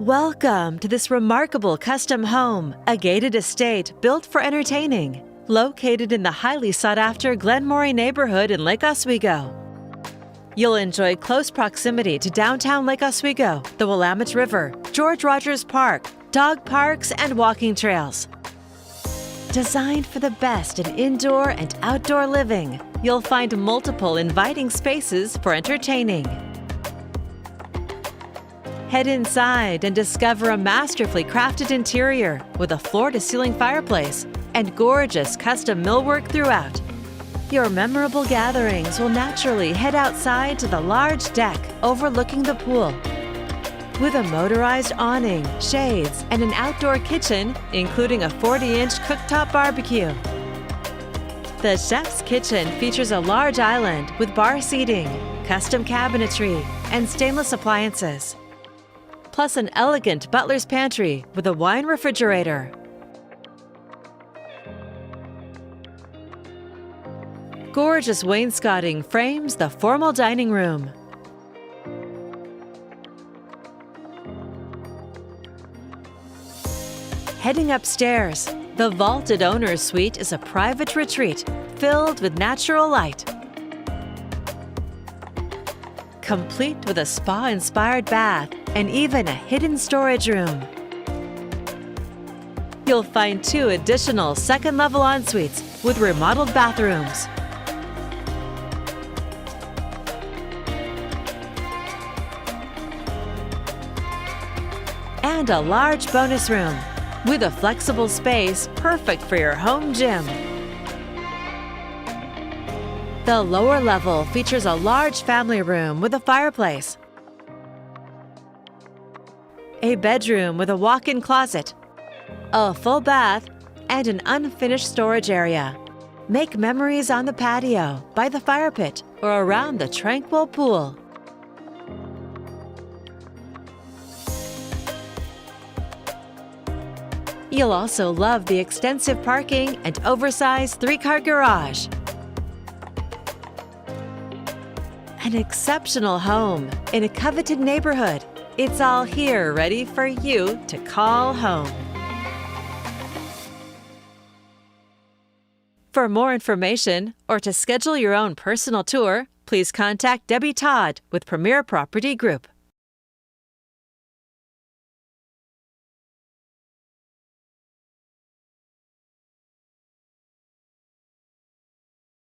Welcome to this remarkable custom home, a gated estate built for entertaining, located in the highly sought-after Glenmorrie neighborhood in Lake Oswego. You'll enjoy close proximity to downtown Lake Oswego, the Willamette River, George Rogers Park, dog parks, and walking trails. Designed for the best in indoor and outdoor living, you'll find multiple inviting spaces for entertaining. Head inside and discover a masterfully crafted interior with a floor-to-ceiling fireplace and gorgeous custom millwork throughout. Your memorable gatherings will naturally head outside to the large deck overlooking the pool. With a motorized awning, shades, and an outdoor kitchen, including a 40-inch cooktop barbecue. The chef's kitchen features a large island with bar seating, custom cabinetry, and stainless appliances, plus an elegant butler's pantry with a wine refrigerator. Gorgeous wainscoting frames the formal dining room. Heading upstairs, the vaulted owner's suite is a private retreat filled with natural light. Complete with a spa-inspired bath and even a hidden storage room. You'll find 2 additional second-level en-suites with remodeled bathrooms. And a large bonus room with a flexible space perfect for your home gym. The lower level features a large family room with a fireplace, a bedroom with a walk-in closet, a full bath, and an unfinished storage area. Make memories on the patio, by the fire pit, or around the tranquil pool. You'll also love the extensive parking and oversized 3-car garage. An exceptional home in a coveted neighborhood. It's all here ready for you to call home. For more information or to schedule your own personal tour, please contact Debbie Todd with Premier Property Group.